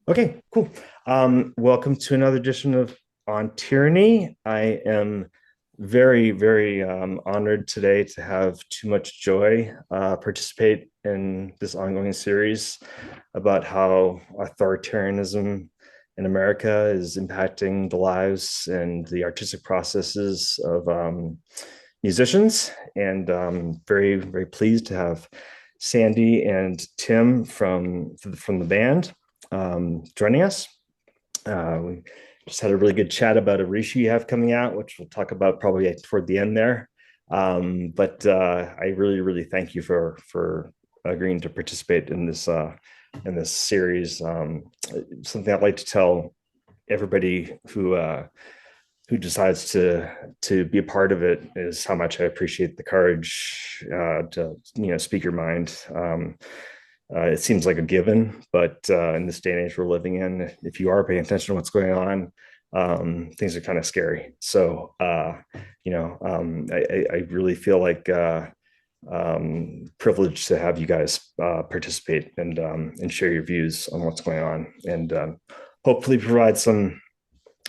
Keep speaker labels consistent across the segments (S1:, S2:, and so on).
S1: Okay, cool. Welcome to another edition of On Tyranny. I am very honored today to have Too Much Joy participate in this ongoing series about how authoritarianism in America is impacting the lives and the artistic processes of musicians. And very pleased to have Sandy and Tim from the band joining us. We just had a really good chat about a reissue you have coming out, which we'll talk about probably toward the end there. But I really thank you for agreeing to participate in this series. Something I'd like to tell everybody who decides to be a part of it is how much I appreciate the courage to speak your mind. It seems like a given, but in this day and age we're living in, if you are paying attention to what's going on, things are kind of scary. So, I really feel like privileged to have you guys participate and share your views on what's going on, and hopefully provide some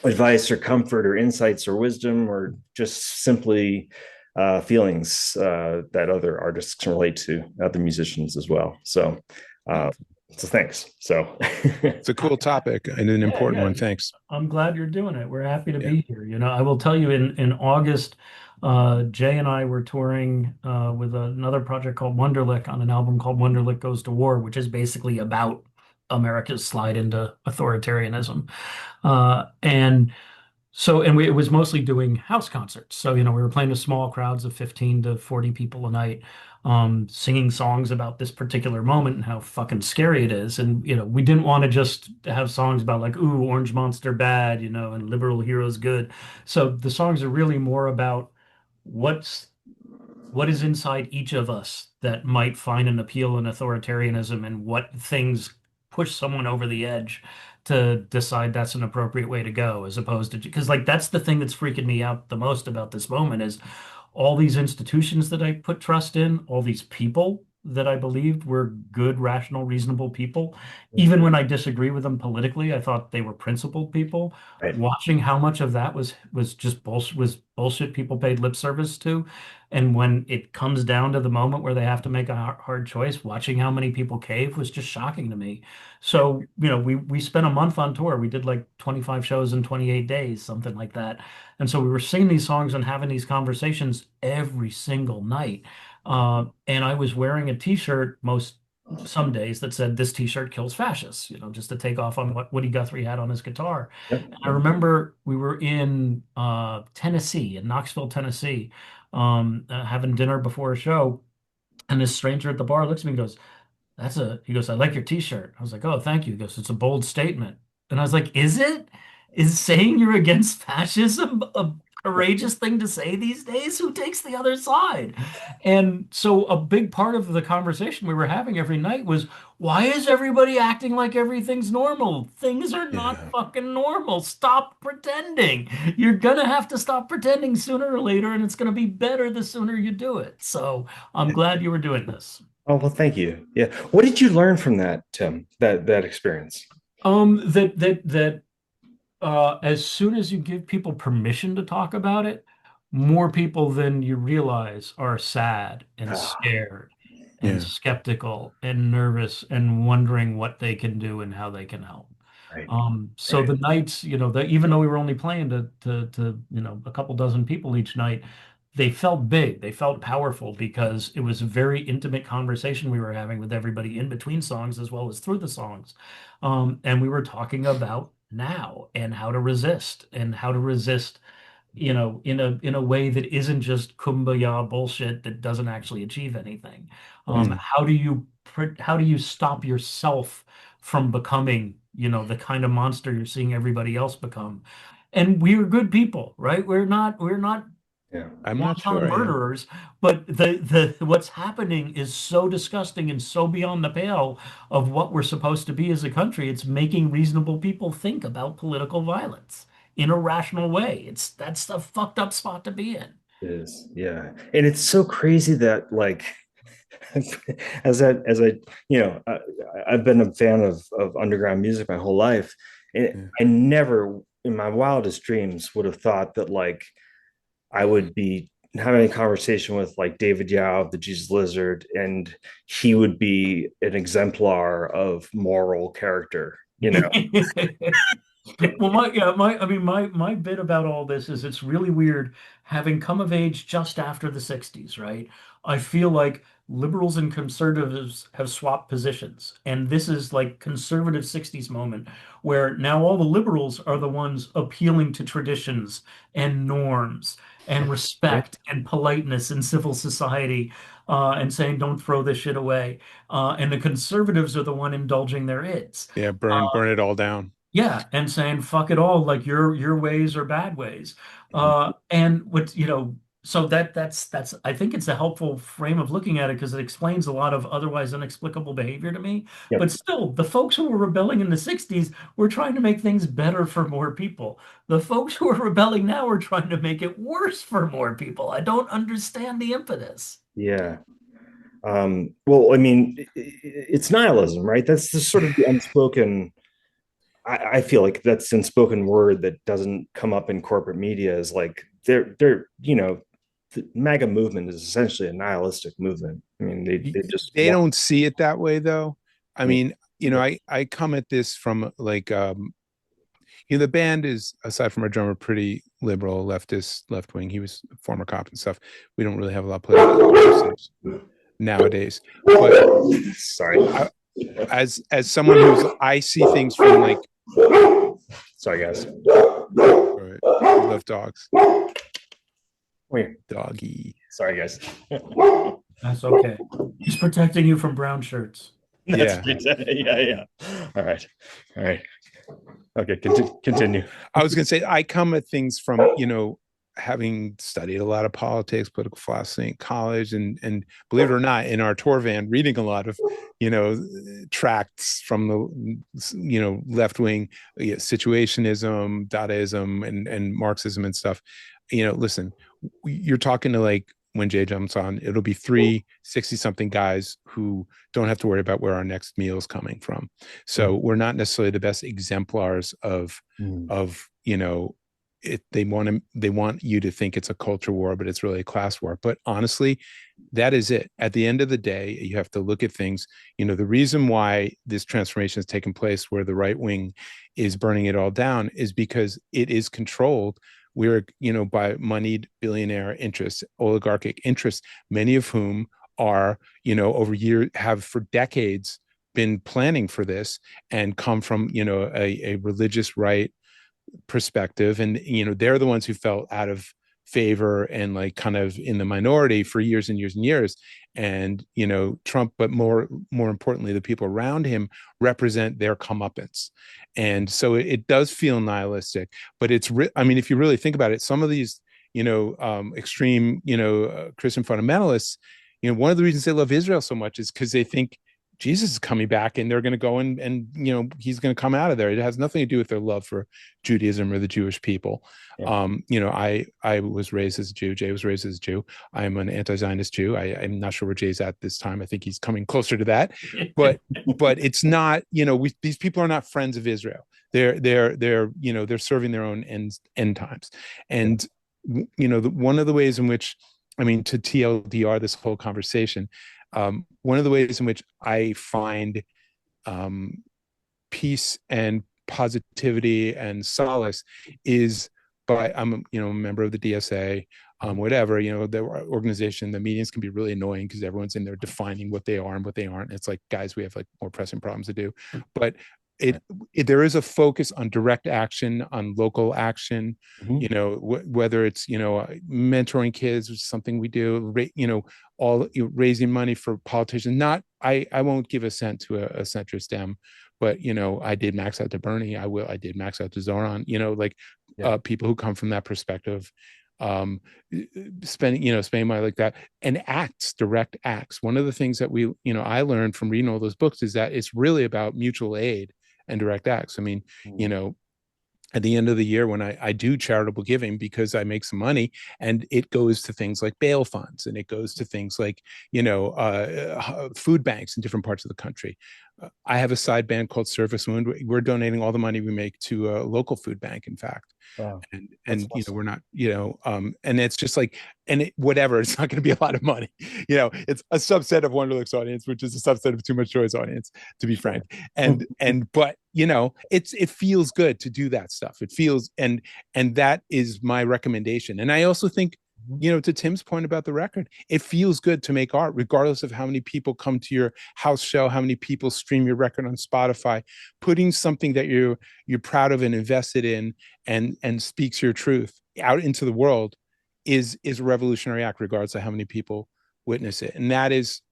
S1: advice or comfort or insights or wisdom or just simply feelings that other artists can relate to, other musicians as well. Uh, so thanks. So
S2: It's a cool topic and an
S3: Yeah,
S2: important
S3: yeah.
S2: one. Thanks.
S3: I'm glad you're doing it. We're happy to
S2: Yeah.
S3: be here. I will tell you in August, Jay and I were touring with another project called Wonderlick on an album called Wonderlick Goes to War, which is basically about America's slide into authoritarianism. It was mostly doing house concerts. So, we were playing to small crowds of 15 to 40 people a night, singing songs about this particular moment and how fucking scary it is. And, we didn't want to just have songs about like, ooh, Orange Monster bad, and liberal heroes good. So the songs are really more about what's what is inside each of us that might find an appeal in authoritarianism and what things push someone over the edge to decide that's an appropriate way to go, as opposed to, because like that's the thing that's freaking me out the most about this moment is all these institutions that I put trust in, all these people that I believed were good, rational, reasonable people. Even when I disagree with them politically, I thought they were principled people.
S1: right.
S3: Watching how much of that was just bullshit people paid lip service to, and when it comes down to the moment where they have to make a hard choice, watching how many people cave was just shocking to me. So, we spent a month on tour. We did like 25 shows in 28 days, something like that. And so we were singing these songs and having these conversations every single night. And I was wearing a t-shirt some days that said this t-shirt kills fascists, just to take off on what Woody Guthrie had on his guitar.
S1: Yep,
S3: And I
S1: yep.
S3: remember we were in Tennessee, in Knoxville, Tennessee, having dinner before a show, and this stranger at the bar looks at me and goes, he goes, I like your t-shirt. I was like, oh, thank you. He goes, it's a bold statement. And I was like, is it? Is saying you're against fascism a courageous thing to say these days? Who takes the other side? And so a big part of the conversation we were having every night was, why is everybody acting like everything's normal? Things are not
S2: Yeah.
S3: fucking normal. Stop pretending. You're gonna have to stop pretending sooner or later, and it's gonna be better the sooner you do it. So I'm glad you were doing this.
S1: Oh, well, thank you. Yeah. What did you learn from that, Tim? That experience?
S3: That as soon as you give people permission to talk about it, more people than you realize are sad and
S1: Ah,
S3: scared and
S2: Yeah.
S3: skeptical and nervous and wondering what they can do and how they can help.
S1: right,
S3: So
S1: right.
S3: the nights, even though we were only playing to a couple dozen people each night, they felt big, they felt powerful because it was a very intimate conversation we were having with everybody in between songs as well as through the songs. And we were talking about now and how to resist, in a way that isn't just kumbaya bullshit that doesn't actually achieve anything.
S2: Mm.
S3: How do you stop yourself from becoming, the kind of monster you're seeing everybody else become? And we're good people, right? We're not
S2: Yeah. I'm not
S3: wanton
S2: sure I am.
S3: murderers, but the what's happening is so disgusting and so beyond the pale of what we're supposed to be as a country. It's making reasonable people think about political violence in a rational way. That's a fucked up spot to be in.
S1: It is, yeah. And it's so crazy that like I've been a fan of underground music my whole life. And
S2: Yeah.
S1: I never in my wildest dreams would have thought that like I would be having a conversation with like David Yao of the Jesus Lizard, and he would be an exemplar of moral character, you know.
S3: Well, I mean, my bit about all this is it's really weird having come of age just after the 60s, right? I feel like liberals and conservatives have swapped positions. And this is like conservative 60s moment where now all the liberals are the ones appealing to traditions and norms and
S1: Yep.
S3: respect and politeness in civil society, and saying, don't throw this shit away. And the conservatives are the one indulging their its.
S2: Yeah, burn it all down.
S3: Yeah, and saying fuck it all, like your ways are bad ways. And what so that's I think it's a helpful frame of looking at it because it explains a lot of otherwise inexplicable behavior to me.
S1: Yep.
S3: But still, the folks who were rebelling in the 60s were trying to make things better for more people. The folks who are rebelling now are trying to make it worse for more people. I don't understand the impetus.
S1: Yeah. Well, I mean, it's nihilism, right? That's the sort of the unspoken. I feel like that's unspoken word that doesn't come up in corporate media. Is like the MAGA movement is essentially a nihilistic movement. I mean, they just
S2: They
S1: want.
S2: don't see it that way though. I
S1: Yeah.
S2: mean, I come at this from like the band is, aside from our drummer, pretty liberal, leftist, left wing. He was a former cop and stuff. We don't really have a lot of political conversations nowadays. But
S1: Sorry.
S2: as someone I see things from like,
S1: Sorry, guys.
S2: right, we love dogs.
S1: Weird.
S2: Doggy.
S1: Sorry, guys.
S3: That's okay. He's protecting you from brown shirts.
S2: Yeah.
S1: Yeah. All right. Okay, continue.
S2: I was going to say, I come at things from, having studied a lot of politics, political philosophy in college, and believe it or not, in our tour van, reading a lot of, tracts from the, left wing situationism, Dadaism, and Marxism and stuff. Listen, you're talking to like when Jay jumps on, it'll be 60-something guys who don't have to worry about where our next meal is coming from. So we're not necessarily the best exemplars of it. They want you to think it's a culture war, but it's really a class war. But honestly, that is it. At the end of the day, you have to look at things. The reason why this transformation has taken place where the right wing is burning it all down is because it is controlled. We're, by moneyed billionaire interests, oligarchic interests, many of whom are, over years, have for decades been planning for this and come from, a religious right perspective. And, they're the ones who felt out of favor and like kind of in the minority for years and years and years. And, Trump, but more importantly, the people around him represent their comeuppance. And so it does feel nihilistic, but I mean, if you really think about it, some of these, extreme, Christian fundamentalists, one of the reasons they love Israel so much is because they think Jesus is coming back and they're going to go and he's going to come out of there. It has nothing to do with their love for Judaism or the Jewish people.
S1: Yeah.
S2: I was raised as a Jew. Jay was raised as a Jew. I'm an anti-Zionist Jew. I'm not sure where Jay's at this time. I think he's coming closer to that, but it's not, these people are not friends of Israel. They're serving their own end times. And, one of the ways in which, I mean, to TLDR this whole conversation, one of the ways in which I find peace and positivity and solace is by I'm a member of the DSA, whatever, the organization. The meetings can be really annoying because everyone's in there defining what they are and what they aren't. It's like, guys, we have like more pressing problems to do, but there is a focus on direct action, on local action, whether it's, mentoring kids, which is something we do, raising money for politicians. I won't give a cent to a centrist Dem, but, I did max out to Bernie. I did max out to Zoran, people who come from that perspective, spending money like that, and direct acts. One of the things that I learned from reading all those books is that it's really about mutual aid and direct acts. I mean, at the end of the year when I do charitable giving because I make some money, and it goes to things like bail funds, and it goes to things like, food banks in different parts of the country. I have a side band called Surface Wound. We're donating all the money we make to a local food bank, in fact.
S1: Wow.
S2: And
S1: Awesome.
S2: we're not, and it's just like, whatever, it's not going to be a lot of money. It's a subset of Wonderlick's audience, which is a subset of Too Much Joy's audience, to be frank. But it feels good to do that stuff. It feels, and that is my recommendation. And I also think, to Tim's point about the record, it feels good to make art, regardless of how many people come to your house show, how many people stream your record on Spotify. Putting something that you're proud of and invested in, and speaks your truth out into the world is a revolutionary act, regardless of how many people witness it. And that is,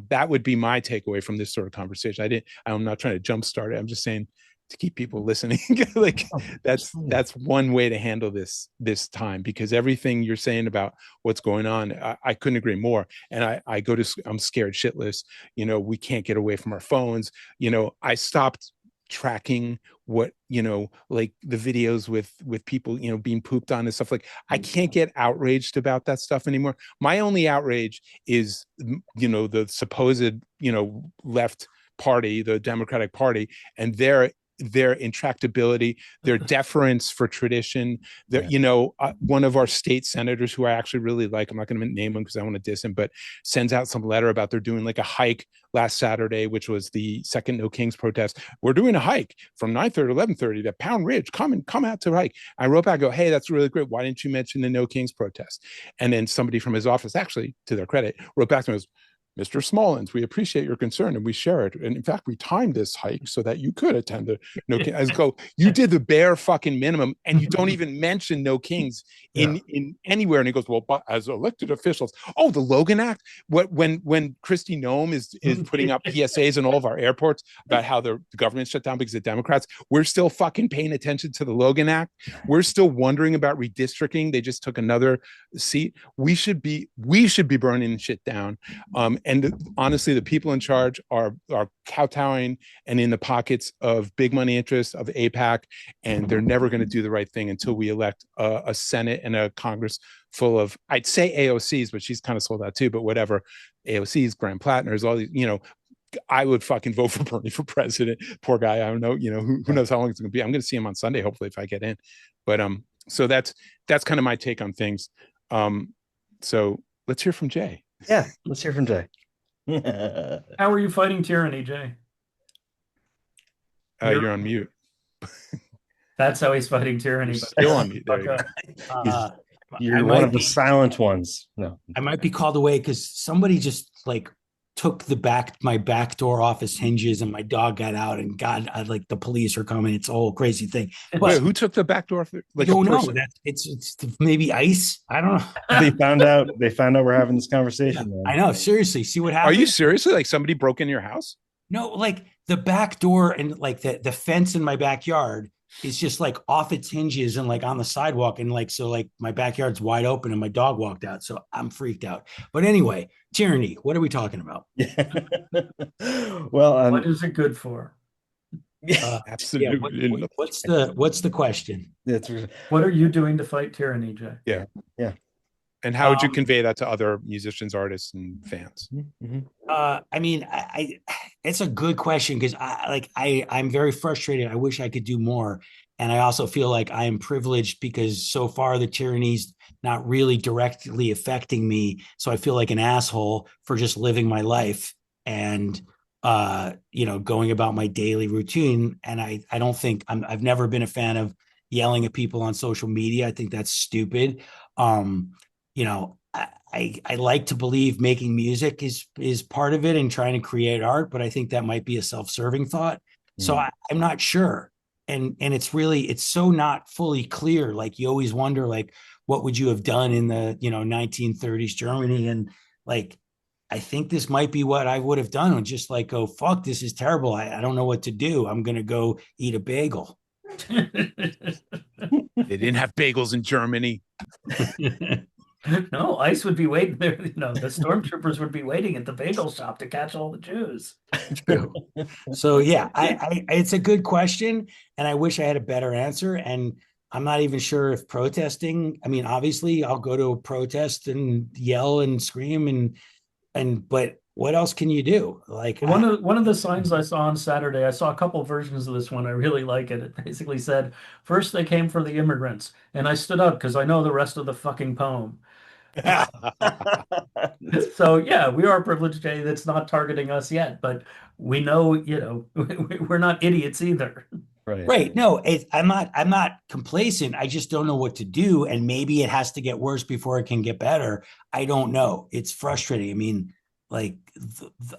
S2: that would be my takeaway from this sort of conversation. I'm not trying to jumpstart it. I'm just saying, to keep people listening, like that's one way to handle this time, because everything you're saying about what's going on, I couldn't agree more. And I'm scared shitless. We can't get away from our phones. I stopped tracking what, like the videos with people, being pooped on and stuff. Like, I can't get outraged about that stuff anymore. My only outrage is, the supposed, left party, the Democratic Party, and their intractability, their deference for tradition. One of our state senators, who I actually really like, I'm not going to name him because I want to diss him, but sends out some letter about they're doing like a hike last Saturday, which was the second No Kings protest. We're doing a hike from 9:30 to 11:30 to Pound Ridge. Come out to hike. I wrote back, I go, hey, that's really great. Why didn't you mention the No Kings protest? And then somebody from his office, actually, to their credit, wrote back to me, Mr. Smallins, we appreciate your concern and we share it. And in fact, we timed this hike so that you could attend the No Kings. I go, you did the bare fucking minimum, and you don't even mention No Kings in anywhere. And he goes, well, but as elected officials, the Logan Act. When Kristi Noem is putting up PSAs in all of our airports about how the government shut down because of Democrats, we're still fucking paying attention to the Logan Act. We're still wondering about redistricting. They just took another seat. We should be burning shit down. And honestly, the people in charge are kowtowing and in the pockets of big money interests of AIPAC, and they're never going to do the right thing until we elect a Senate and a Congress full of, I'd say AOCs, but she's kind of sold out too, but whatever. AOCs, Graham Plattners, all these, I would fucking vote for Bernie for president. Poor guy. I don't know, who knows how long it's going to be. I'm going to see him on Sunday, hopefully, if I get in. But so that's kind of my take on things. So let's hear from Jay.
S1: Yeah, let's hear from Jay.
S3: How are you fighting tyranny, Jay?
S2: You're on mute.
S3: That's how he's fighting tyranny.
S2: Still on mute. There you
S1: go. You're one of the silent ones. No,
S4: I might be called away because somebody just like took my back door off its hinges, and my dog got out, and like the police are coming. It's a whole crazy thing.
S2: But wait, who took the back door?
S4: Like, I don't know. It's maybe ICE. I don't know.
S1: They found out we're having this conversation.
S4: Yeah, I know. Seriously, see what happened.
S2: Are you seriously, like, somebody broke in your house?
S4: No, like the back door and like the fence in my backyard is just like off its hinges and like on the sidewalk, and like so like my backyard's wide open and my dog walked out, so I'm freaked out. But anyway, tyranny, what are we talking about?
S1: Yeah. Well,
S3: what is it good for?
S2: Absolutely.
S4: Yeah, what's the question?
S3: What are you doing to fight tyranny, Jay?
S2: Yeah. And how would you convey that to other musicians, artists, and fans?
S1: Mm-hmm.
S4: I mean, it's a good question, because I'm very frustrated. I wish I could do more. And I also feel like I am privileged because so far the tyranny's not really directly affecting me. So I feel like an asshole for just living my life and, going about my daily routine. And I don't think I've never been a fan of yelling at people on social media. I think that's stupid. I like to believe making music is part of it and trying to create art, but I think that might be a self-serving thought. So I'm not sure. And it's so not fully clear. Like, you always wonder, like, what would you have done in the, 1930s Germany? And like, I think this might be what I would have done, and just like, oh, fuck, this is terrible. I don't know what to do. I'm going to go eat a bagel.
S2: They didn't have bagels in Germany.
S3: No, ICE would be waiting there. You know, the stormtroopers would be waiting at the bagel shop to catch all the Jews.
S4: True. So yeah, it's a good question, and I wish I had a better answer. And I'm not even sure if protesting. I mean, obviously, I'll go to a protest and yell and scream but what else can you do? Like
S3: One of the signs I saw on Saturday, I saw a couple versions of this one. I really like it. It basically said, "First they came for the immigrants," and I stood up because I know the rest of the fucking poem. So yeah, we are privileged, Jay. That's not targeting us yet, but we know, we're not idiots either.
S1: Right.
S4: Right. No, I'm not complacent. I just don't know what to do. And maybe it has to get worse before it can get better. I don't know. It's frustrating. I mean, like,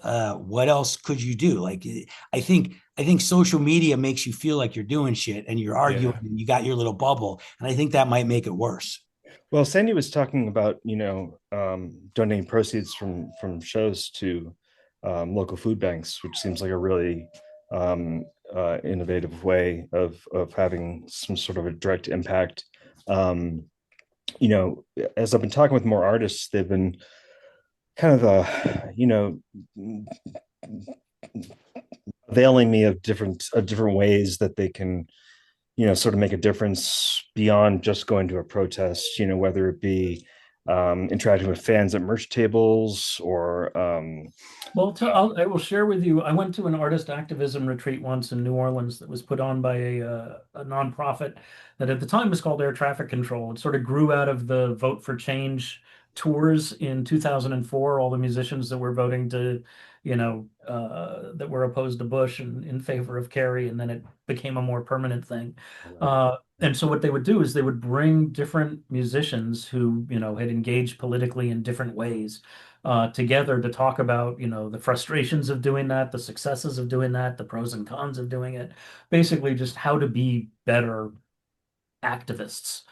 S4: what else could you do? Like, I think social media makes you feel like you're doing shit and you're arguing and you got your little bubble. And I think that might make it worse.
S1: Well, Sandy was talking about, donating proceeds from shows to local food banks, which seems like a really innovative way of having some sort of a direct impact. Um, as I've been talking with more artists, they've been kind of, availing me of different ways that they can, sort of make a difference beyond just going to a protest, whether it be interacting with fans at merch tables or
S3: Well, I will share with you. I went to an artist activism retreat once in New Orleans that was put on by a nonprofit that at the time was called Air Traffic Control. It sort of grew out of the Vote for Change tours in 2004. All the musicians that were voting to, that were opposed to Bush and in favor of Kerry, and then it became a more permanent thing. And so what they would do is they would bring different musicians who, had engaged politically in different ways together to talk about, the frustrations of doing that, the successes of doing that, the pros and cons of doing it, basically just how to be better activists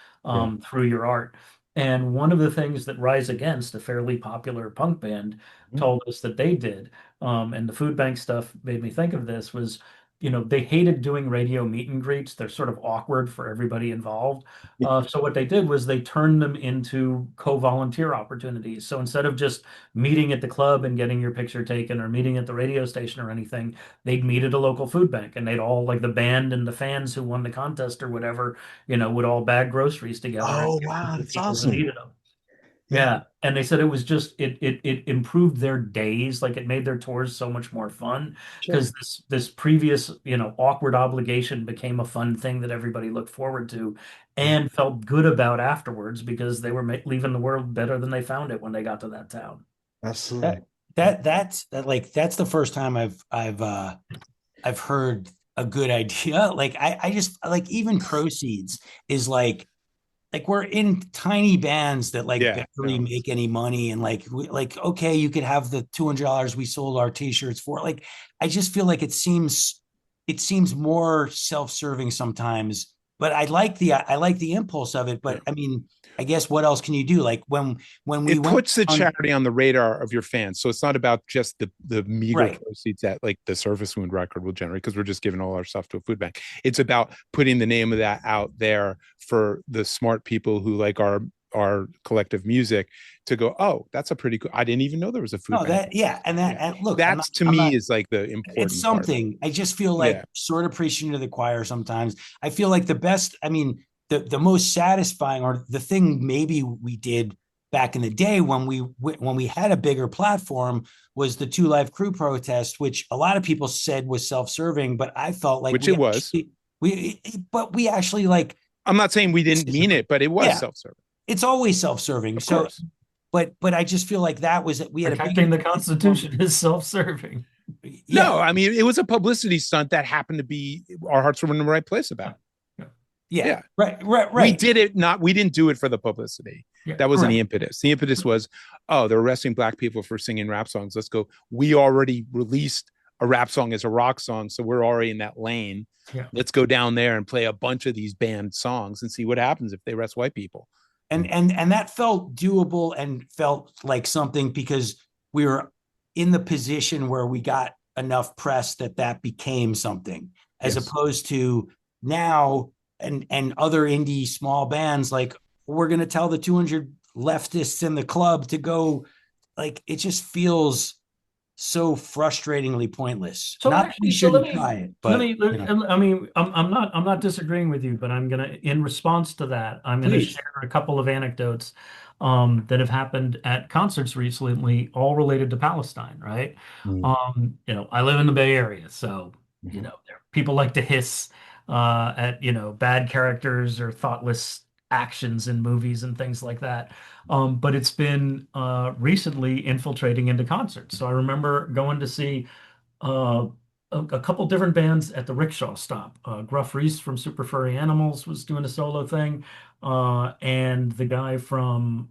S3: through your art. And one of the things that Rise Against, a fairly popular punk band, told us that they did, and the food bank stuff made me think of this, was, they hated doing radio meet and greets. They're sort of awkward for everybody involved. So what they did was they turned them into co-volunteer opportunities. So instead of just meeting at the club and getting your picture taken or meeting at the radio station or anything, they'd meet at a local food bank and they'd all, like the band and the fans who won the contest or whatever, would all bag groceries together and
S1: oh
S3: give them
S1: wow,
S3: to the
S1: that's
S3: people who
S1: awesome.
S3: needed them. Yeah. And they said it was just it improved their days, like it made their tours so much more fun
S1: Sure.
S3: because this previous, awkward obligation became a fun thing that everybody looked forward to and felt good about afterwards because they were leaving the world better than they found it when they got to that town.
S1: Absolutely.
S4: That's the first time I've heard a good idea. Like I just like even proceeds is like we're in tiny bands that like barely make any money and like okay, you could have the $200 we sold our t-shirts for. Like I just feel like it seems more self-serving sometimes, but I like the impulse of it. But I mean, I guess what else can you do? Like when we
S2: It
S4: went
S2: puts the charity on the radar of your fans. So it's not about just the meager
S4: Right.
S2: proceeds that like the Surface Wound record will generate because we're just giving all our stuff to a food bank. It's about putting the name of that out there for the smart people who like our collective music to go, oh, that's a pretty cool. I didn't even know there was a food
S4: no
S2: bank.
S4: that yeah, and that and look,
S2: That's to
S4: I'm
S2: me
S4: not
S2: is like the important
S4: it's something. I just feel like sort of preaching to the choir sometimes. I feel like the best, I mean, the most satisfying or the thing maybe we did back in the day when we had a bigger platform was the Two Live Crew protest, which a lot of people said was self-serving, but I felt like
S2: which it was.
S4: We actually like.
S2: I'm not saying we didn't mean it, but it was self-serving.
S4: It's always self-serving. So, but I just feel like that was we had
S3: Protecting the Constitution is self-serving.
S2: Yeah. No, I mean, it was a publicity stunt that happened to be our hearts were in the right place about it.
S4: Yeah. Right.
S2: We did it we didn't do it for the publicity. That wasn't the impetus. The impetus was, oh, they're arresting Black people for singing rap songs. Let's go. We already released a rap song as a rock song, so we're already in that lane.
S3: Yeah.
S2: Let's go down there and play a bunch of these banned songs and see what happens if they arrest white people.
S4: And that felt doable and felt like something because we were in the position where we got enough press that became something, as opposed to now and other indie small bands like we're going to tell the 200 leftists in the club to go, like, it just feels so frustratingly pointless.
S3: So
S4: Not that we
S3: actually, so let
S4: shouldn't
S3: me
S4: try it, but you know,
S3: I mean, I'm not disagreeing with you, but I'm gonna, in response to that, I'm gonna
S4: please.
S3: share a couple of anecdotes that have happened at concerts recently, all related to Palestine, right? You know, I live in the Bay Area, so you know, people like to hiss at, you know, bad characters or thoughtless actions in movies and things like that. But it's been recently infiltrating into concerts. So I remember going to see uh, a couple different bands at the rickshaw stop. Gruff Reese from Super Furry Animals was doing a solo thing, and the guy from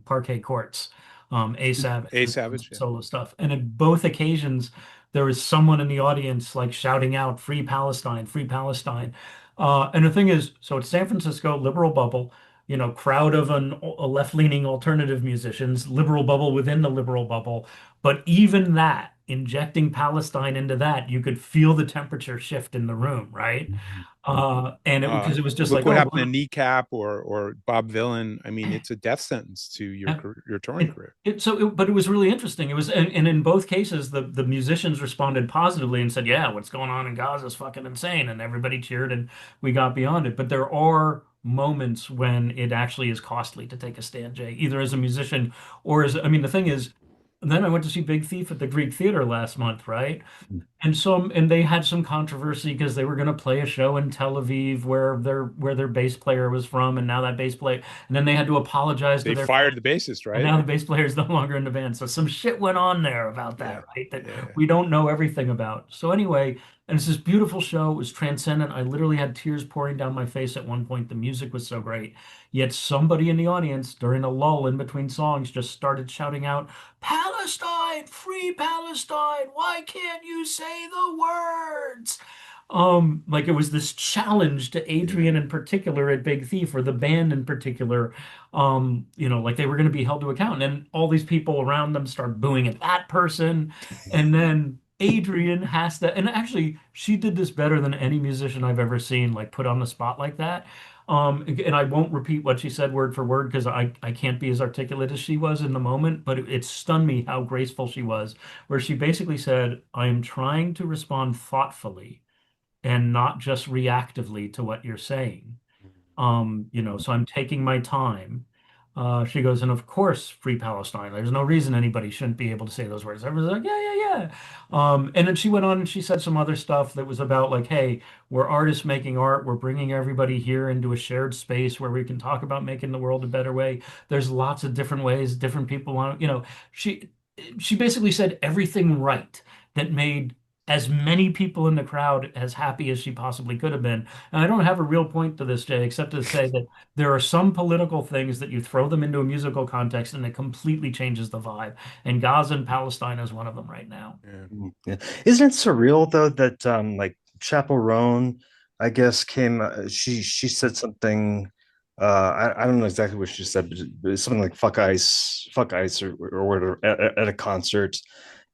S3: Parquet Courts, A Savage,
S2: A
S3: was doing
S2: Savage,
S3: some
S2: yeah.
S3: solo stuff. And at both occasions, there was someone in the audience like shouting out "Free Palestine, Free Palestine." And the thing is, so it's San Francisco, liberal bubble. You know, crowd of a left-leaning alternative musicians, liberal bubble within the liberal bubble. But even that, injecting Palestine into that, you could feel the temperature shift in the room, right? And it because it was just
S2: Look
S3: like,
S2: what
S3: oh,
S2: happened to Kneecap or Bob Villain. I mean, it's a death sentence to
S3: yeah.
S2: your touring career.
S3: But it was really interesting. It was, and in both cases, the musicians responded positively and said, "Yeah, what's going on in Gaza is fucking insane," and everybody cheered, and we got beyond it. But there are moments when it actually is costly to take a stand, Jay, either as a musician or as, I mean, the thing is, then I went to see Big Thief at the Greek Theater last month, right? And they had some controversy because they were going to play a show in Tel Aviv where their bass player was from, and now that bass player, and then they had to apologize to
S2: They
S3: their
S2: fired
S3: fans,
S2: the bassist,
S3: and
S2: right?
S3: now the bass player is no longer in the band. So some shit went on there about
S2: Yeah,
S3: that, right? That
S2: yeah.
S3: we don't know everything about. So anyway, and it's this beautiful show. It was transcendent. I literally had tears pouring down my face at one point. The music was so great. Yet somebody in the audience during a lull in between songs just started shouting out, "Palestine, free Palestine. Why can't you say the words?" Like it was this challenge to
S2: Yeah.
S3: Adrian in particular at Big Thief, or the band in particular. You know, like they were going to be held to account, and all these people around them start booing at that person, and then Adrian has to, and actually she did this better than any musician I've ever seen, like put on the spot like that. And I won't repeat what she said word for word because I can't be as articulate as she was in the moment, but it stunned me how graceful she was, where she basically said, "I am trying to respond thoughtfully and not just reactively to what you're saying. You know, so I'm taking my time." She goes, "And of course, free Palestine. There's no reason anybody shouldn't be able to say those words." Everyone's like, "Yeah, yeah, yeah." And then she went on and she said some other stuff that was about like, "Hey, we're artists making art. We're bringing everybody here into a shared space where we can talk about making the world a better way. There's lots of different ways different people want, you know." She basically said everything right that made as many people in the crowd as happy as she possibly could have been. And I don't have a real point to this, Jay, except to say that there are some political things that you throw them into a musical context and it completely changes the vibe. And Gaza and Palestine is one of them right now.
S2: Yeah.
S1: Yeah. Isn't it surreal though that like Chappell Roan, I guess came she said something I don't know exactly what she said, but it's something like fuck ice or whatever at a concert.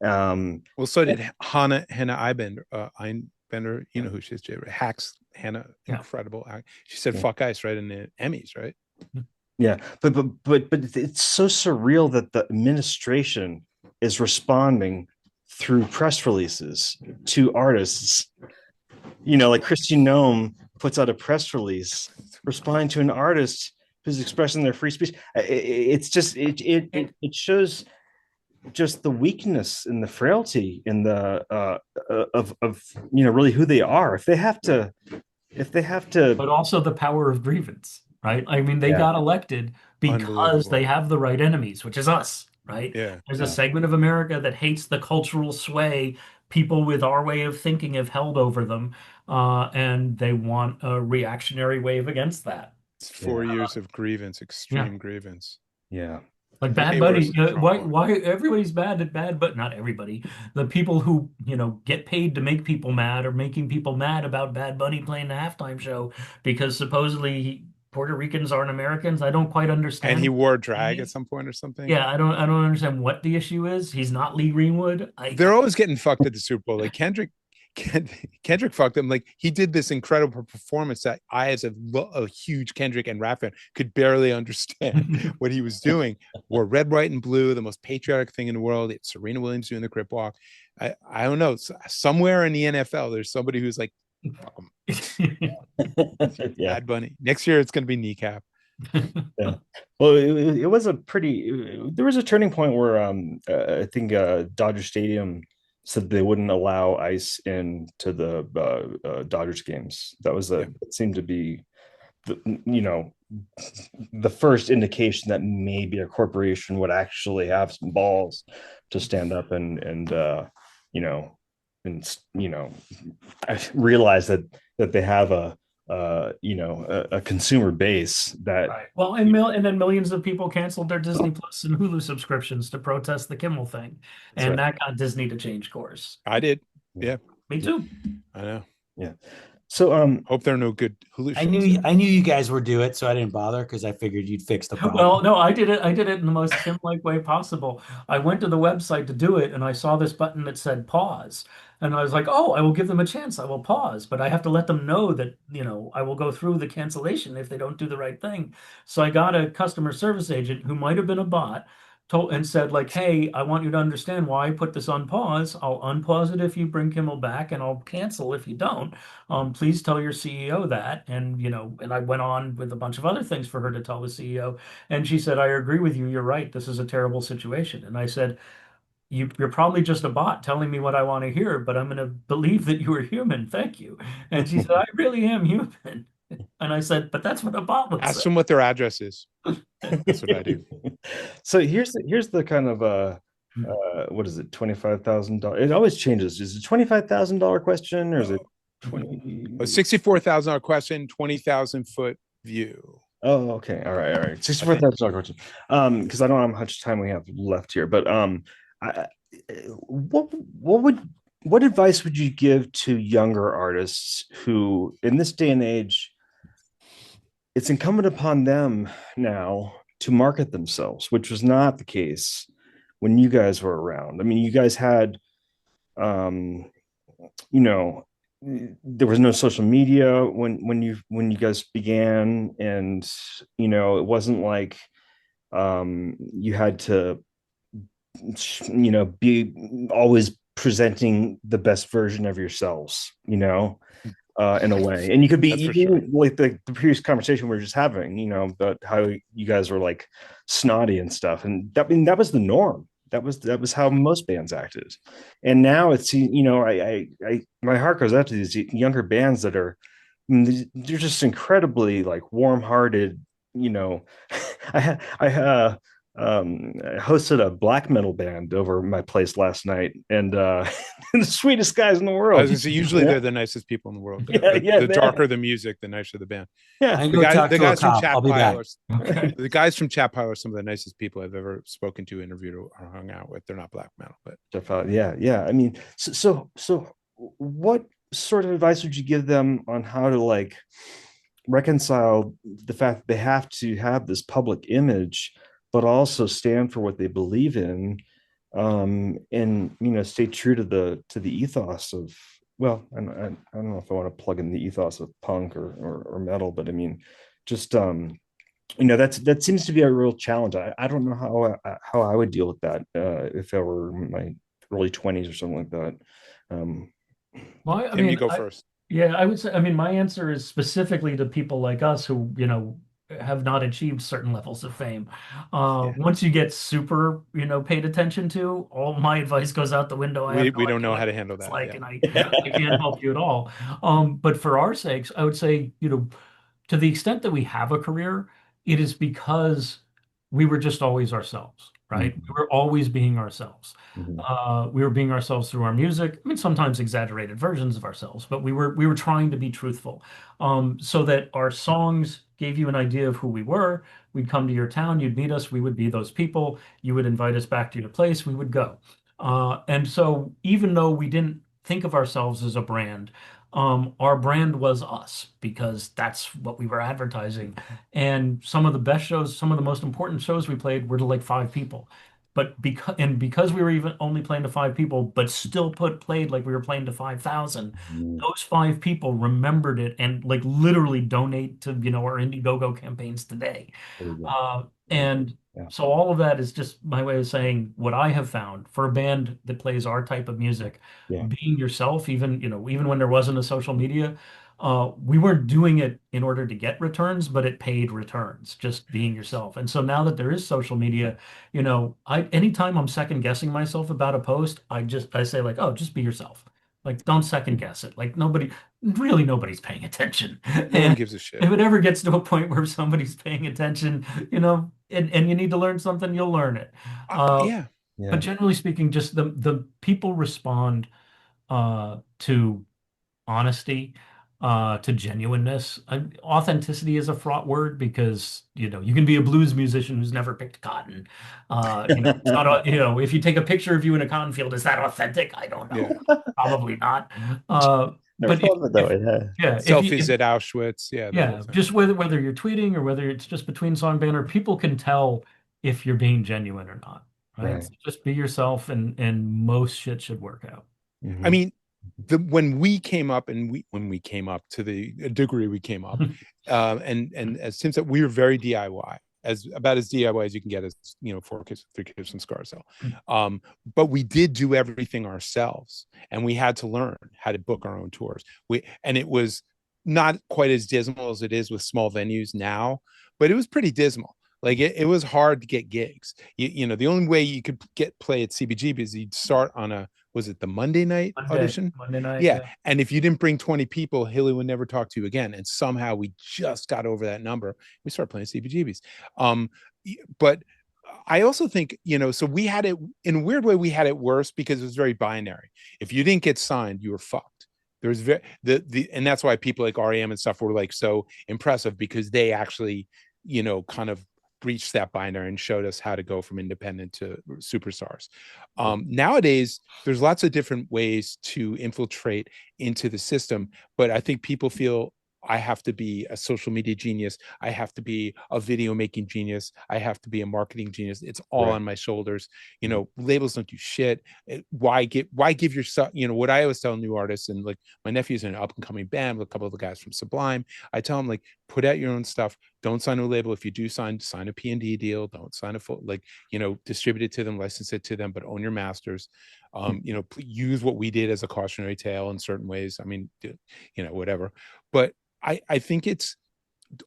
S2: Well, so did Hannah Einbender. You know who she is, Jay. Hacks Hannah,
S3: Yeah.
S2: incredible. She said
S1: Yeah.
S2: "fuck ice" right in the Emmys, right?
S1: Yeah, but it's so surreal that the administration is responding through press releases to artists. You know, like Christy Nome puts out a press release responding to an artist who's expressing their free speech. It's just it shows just the weakness and the frailty in the of you know really who they are. If they have to
S3: But also the power of grievance, right? I mean, they
S1: yeah
S3: got elected because they
S2: Unbelievable.
S3: have the right enemies, which is us, right?
S2: Yeah.
S3: There's a
S1: yeah
S3: segment of America that hates the cultural sway people with our way of thinking have held over them, and they want a reactionary wave against that.
S2: It's
S1: yeah
S2: 4 years of grievance,
S3: Yeah.
S2: extreme grievance.
S1: yeah
S3: Like Bad
S2: Way worse
S3: Bunny,
S2: than Trump won.
S3: why everybody's mad at Bad, but not everybody. The people who, you know, get paid to make people mad are making people mad about Bad Bunny playing the halftime show because supposedly Puerto Ricans aren't Americans. I don't quite
S2: And he
S3: understand.
S2: wore drag at some point or something.
S3: Yeah, I don't understand what the issue is. He's not Lee Greenwood.
S2: They're always getting fucked at the Super Bowl. Like Kendrick fucked him. Like he did this incredible performance that I, as a huge Kendrick and rap fan, could barely understand what he was doing. Wore red, white, and blue, the most patriotic thing in the world. It's Serena Williams doing the crip walk. I don't know. Somewhere in the NFL, there's somebody who's like, fuck him.
S1: Yeah.
S2: Bad Bunny. Next year, it's going to be Kneecap.
S1: Yeah. Well, it was a pretty. There was a turning point where I think Dodger Stadium said they wouldn't allow ice into the Dodgers games. It seemed to be the the first indication that maybe a corporation would actually have some balls to stand up and you know I realize that they have a consumer base that
S3: Right. Well, and then millions of people canceled their Disney Plus and Hulu subscriptions to protest the Kimmel thing, and that got Disney to change course.
S2: I did. Yeah.
S3: Me too.
S2: I know.
S1: Yeah. So
S2: hope there are no good Hulu shows.
S4: I knew you guys would do it, so I didn't bother because I figured you'd fix the problem.
S3: Well, no, I did it in the most Kim-like way possible. I went to the website to do it, and I saw this button that said pause. And I was like, oh, I will give them a chance. I will pause, but I have to let them know that, I will go through the cancellation if they don't do the right thing. So I got a customer service agent who might have been a bot, told and said like, hey, I want you to understand why I put this on pause. I'll unpause it if you bring Kimmel back, and I'll cancel if you don't. Please tell your CEO that. And I went on with a bunch of other things for her to tell the CEO. And she said, I agree with you. You're right. This is a terrible situation. And I said, you're probably just a bot telling me what I want to hear, but I'm going to believe that you are human. Thank you. And she said, I really am human. And I said, but that's what a bot would
S2: Ask
S3: say.
S2: them what their address is. That's what I do.
S1: So here's the kind of what is it, $25,000? It always changes. Is it $25,000 question or is it 20?
S2: A $64,000 question, 20,000-foot view.
S1: Oh, okay. All right. $64,000 question. Because I don't know how much time we have left here, but I, what advice would you give to younger artists who, in this day and age, it's incumbent upon them now to market themselves, which was not the case when you guys were around. I mean, you guys had, there was no social media when you guys began, and it wasn't like you had to be always presenting the best version of yourselves, in a way. And you could be even like the previous conversation we were just having, about how you guys were like snotty and stuff. And that was the norm. That was how most bands acted. And now it's, I my heart goes out to these younger bands that are, they're just incredibly like warm-hearted, I hosted a black metal band over my place last night, and the sweetest guys in the world.
S2: I was gonna say, usually they're the nicest people in the world. The darker the music, the nicer the band.
S1: Yeah,
S2: the guys from Chat Pile the guys from Chat Pile are some of the nicest people I've ever spoken to, interviewed, or hung out with. They're not black metal, but
S1: yeah. I mean, so what sort of advice would you give them on how to like reconcile the fact that they have to have this public image but also stand for what they believe in, and stay true to the ethos of, well, I don't know if I want to plug in the ethos of punk or metal, but I mean, just that seems to be a real challenge. I don't know how I would deal with that if I were in my early 20s or something like that.
S3: Well,
S2: Tim, you go first.
S3: Yeah, I would say, my answer is specifically to people like us who, have not achieved certain levels of fame. Once you get super, paid attention to, all my advice goes out the window.
S2: We don't know how to handle that.
S3: And I can't help you at all. But for our sakes, I would say, to the extent that we have a career, it is because we were just always ourselves, right?
S1: Mm-hmm.
S3: We were always being ourselves.
S1: Mm-hmm.
S3: We were being ourselves through our music. I mean, sometimes exaggerated versions of ourselves, but we were trying to be truthful, so that our songs gave you an idea of who we were. We'd come to your town, you'd meet us, we would be those people. You would invite us back to your place, we would go. And so even though we didn't think of ourselves as a brand, our brand was us because that's what we were advertising. And some of the best shows, some of the most important shows we played were to like 5 people. But because we were even only playing to 5 people, but still played like we were playing to 5,000,
S1: Mm.
S3: those 5 people remembered it and like literally donate to, our Indiegogo campaigns today.
S1: There you go.
S3: Uh,
S1: Yeah.
S3: and
S1: Yeah.
S3: so all of that is just my way of saying what I have found for a band that plays our type of music,
S1: Yeah.
S3: being yourself, even when there wasn't a social media, we weren't doing it in order to get returns, but it paid returns, just being yourself. And so now that there is social media, anytime I'm second guessing myself about a post, I say like, oh, just be yourself. Like, don't second guess it. Like nobody's paying attention.
S2: No one
S3: And
S2: gives a shit.
S3: if it ever gets to a point where somebody's paying attention, and you need to learn something, you'll learn it.
S2: Yeah.
S3: But
S1: Yeah.
S3: generally speaking, just the people respond to honesty, to genuineness. Authenticity is a fraught word because you can be a blues musician who's never picked cotton. It's not, if you take a picture of you in a cotton field, is that authentic? I don't
S2: Yeah.
S3: know. Probably not.
S1: Never
S3: But
S1: thought of it that way. Yeah.
S3: yeah,
S2: Selfies at Auschwitz. Yeah. The whole thing.
S3: just whether you're tweeting or whether it's just between song banner, people can tell if you're being genuine or not. Right?
S1: Right.
S3: So just be yourself, and most shit should work out.
S1: Mhm.
S2: I mean, when we came up when we came up to the degree we came up, and as Tim said, we were very DIY, about as DIY as you can get, as 3 kids from Scarsdale. But we did do everything ourselves, and we had to learn how to book our own tours. And it was not quite as dismal as it is with small venues now, but it was pretty dismal. Like it was hard to get gigs. The only way you could play at CBGB is you'd start on was it the Monday night audition?
S3: Monday night,
S2: Yeah. And if you didn't bring 20 people, Hilly would never talk to you again. And somehow we just got over that number. We started playing CBGBs. But I also think, so we had it in a weird way, we had it worse because it was very binary. If you didn't get signed, you were fucked. There's and that's why people like REM and stuff were like so impressive, because they actually, kind of breached that binary and showed us how to go from independent to superstars. Nowadays, there's lots of different ways to infiltrate into the system, but I think people feel I have to be a social media genius. I have to be a video making genius. I have to be a marketing genius. It's all on my shoulders. Labels don't do shit. Why give yourself, what I always tell new artists, and like my nephew's in an up and coming band with a couple of the guys from Sublime. I tell them, like, put out your own stuff. Don't sign a label. If you do sign a P&D deal. Don't sign a full, distribute it to them, license it to them, but own your masters. Use what we did as a cautionary tale in certain ways. I mean, whatever. But I think it's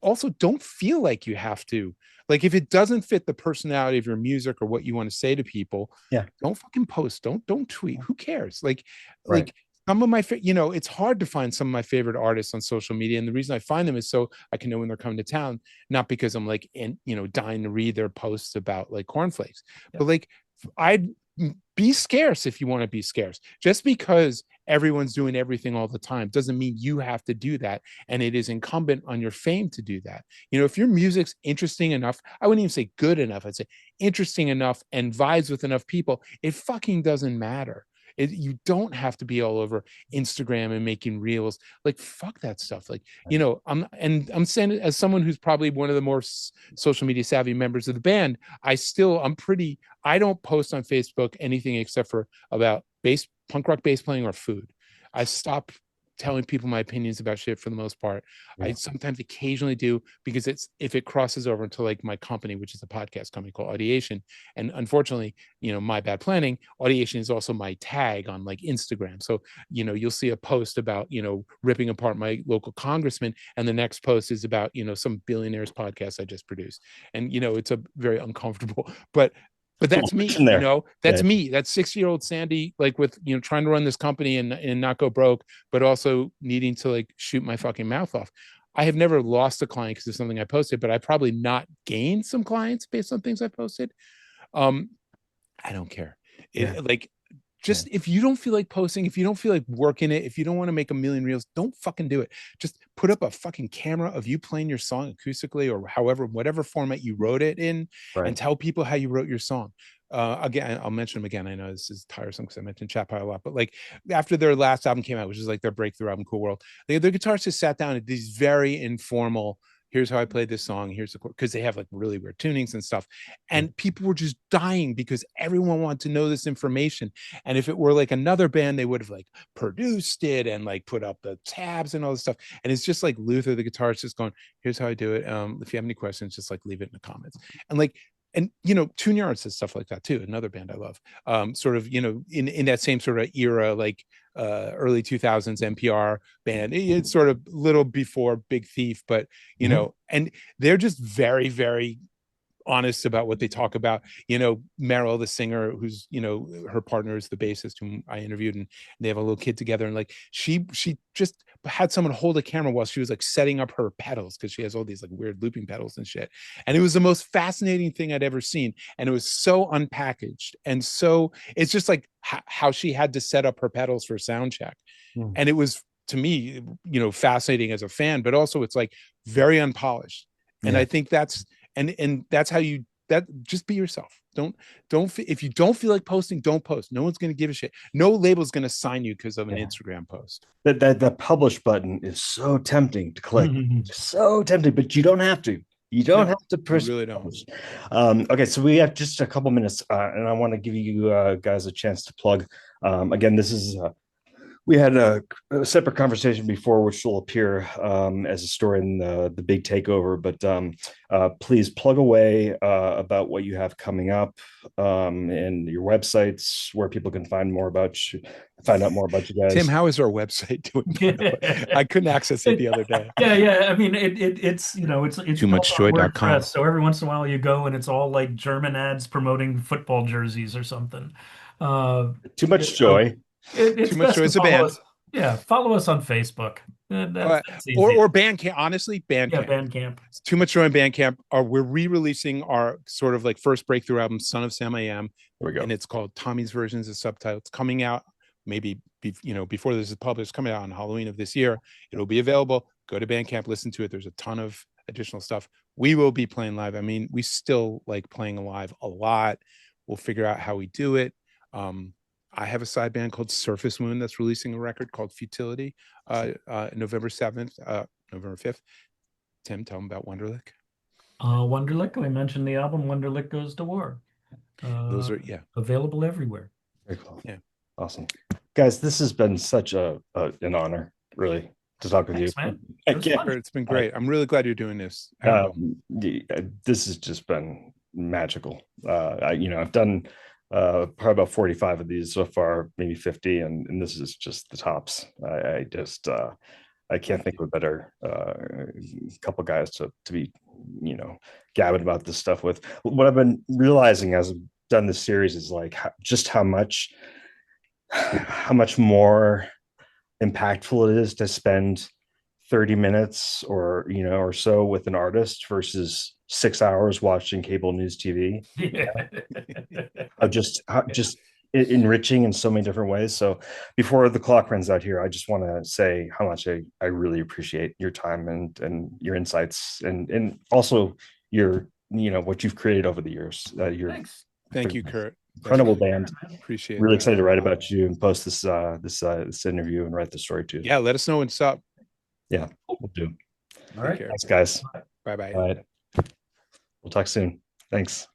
S2: also, don't feel like you have to, like, if it doesn't fit the personality of your music or what you want to say to people, don't fucking post. Don't tweet. Who cares? Like some of my it's hard to find some of my favorite artists on social media, and the reason I find them is so I can know when they're coming to town, not because I'm like dying to read their posts about like cornflakes. But like, I'd be scarce if you want to be scarce. Just because everyone's doing everything all the time doesn't mean you have to do that, and it is incumbent on your fame to do that. If your music's interesting enough, I wouldn't even say good enough, I'd say interesting enough and vibes with enough people, it fucking doesn't matter. You don't have to be all over Instagram and making reels. Like, fuck that stuff. Like, I'm saying it as someone who's probably one of the more social media savvy members of the band. I don't post on Facebook anything except for about punk rock bass playing or food. I stopped telling people my opinions about shit for the most part. I sometimes occasionally do, because if it crosses over into like my company, which is a podcast company called Audiation, and unfortunately, my bad planning, Audiation is also my tag on like Instagram. So you'll see a post about ripping apart my local congressman, and the next post is about some billionaire's podcast I just produced, and it's a very uncomfortable, but that's me, that's me. That's 60-year-old Sandy, like, with trying to run this company and not go broke, but also needing to like shoot my fucking mouth off. I have never lost a client because of something I posted, but I probably not gained some clients based on things I posted. I don't care. If you don't feel like posting, if you don't feel like working it, if you don't want to make a million reels, don't fucking do it. Just put up a fucking camera of you playing your song acoustically, or whatever format you wrote it in, and tell people how you wrote your song. Again, I'll mention them again. I know this is tiresome because I mentioned Chat Pie a lot, but like, after their last album came out, which is like their breakthrough album, Cool World, their guitarist just sat down at these very informal, here's how I played this song. Here's the chord, because they have like really weird tunings and stuff. And people were just dying because everyone wanted to know this information. And if it were like another band, they would have like produced it and like put up the tabs and all this stuff. And it's just like Luther, the guitarist, just going, here's how I do it. If you have any questions, just like leave it in the comments. And like, and you know, Tune Yards says stuff like that too. Another band I love, sort of, you know, in that same sort of era, like early 2000s NPR band. It's sort of little before Big Thief, but you know, and they're just very, very honest about what they talk about. You know, Meryl, the singer, who's, you know, her partner is the bassist whom I interviewed, and they have a little kid together. And like she just had someone hold a camera while she was like setting up her pedals, because she has all these like weird looping pedals and shit. And it was the most fascinating thing I'd ever seen. And it was so unpackaged. And so it's just like how she had to set up her pedals for sound check. And it was, to me, you know, fascinating as a fan, but also it's like very unpolished. And I think that's, and that's how you, that just be yourself. Don't if you don't feel like posting, don't post. No one's going to give a shit. No label's going to sign you because of an Instagram post.
S1: That publish button is so tempting to click. So tempting, but you don't have to. You don't have to press.
S2: You really don't.
S1: Okay, so we have just a couple minutes, and I want to give you guys a chance to plug. Again, this is we had a separate conversation before, which will appear as a story in the big takeover. But please plug away about what you have coming up, and your websites, where people can find more about you, find out more about you guys.
S2: Tim, how is our website doing? I couldn't access it the other day.
S3: Yeah. I mean, it's you know, it's
S2: toomuchjoy.com.
S3: So every once in a while you go and it's all like German ads promoting football jerseys or something.
S1: Too Much Joy.
S3: It's
S2: Too Much Joy is a band.
S3: Follow us on Facebook. That's easy.
S2: Or Bandcamp. Honestly, Bandcamp.
S3: Yeah, Bandcamp.
S2: Too Much Joy and Bandcamp we're re-releasing our sort of like first breakthrough album, Son of Sam I Am.
S1: There we go.
S2: And it's called Tommy's Versions of Subtitle. It's coming out maybe before this is published, coming out on Halloween of this year. It'll be available. Go to Bandcamp, listen to it. There's a ton of additional stuff. We will be playing live. I mean, we still like playing live a lot. We'll figure out how we do it. I have a side band called Surface Moon that's releasing a record called Futility November 7th, November 5th. Tim, tell them about Wonderlick.
S3: Wonderlick, we mentioned the album Wonderlick Goes to War.
S2: Those are
S3: available everywhere.
S1: Very cool.
S2: Yeah.
S1: Awesome. Guys, this has been such an honor, really, to talk with
S3: Thanks,
S1: you.
S3: man.
S2: It's been great. I'm really glad you're doing this.
S1: This has just been magical. I've done probably about 45 of these so far, maybe 50, and this is just the tops. I can't think of a better couple guys to be, gabbing about this stuff with. What I've been realizing as I've done this series is like just how much more impactful it is to spend 30 minutes or so with an artist versus 6 hours watching cable news TV. Just enriching in so many different ways. So before the clock runs out here, I just want to say how much I really appreciate your time and your insights and also your what you've created over the years.
S3: Thanks.
S2: Thank you, Kurt.
S1: Incredible band.
S2: Appreciate it.
S1: Really excited to write about you and post this interview and write the story too.
S2: Yeah, let us know what's up.
S1: Yeah, we'll do.
S3: All right.
S1: Thanks, guys.
S2: Bye-bye.
S1: All right. We'll talk soon. Thanks.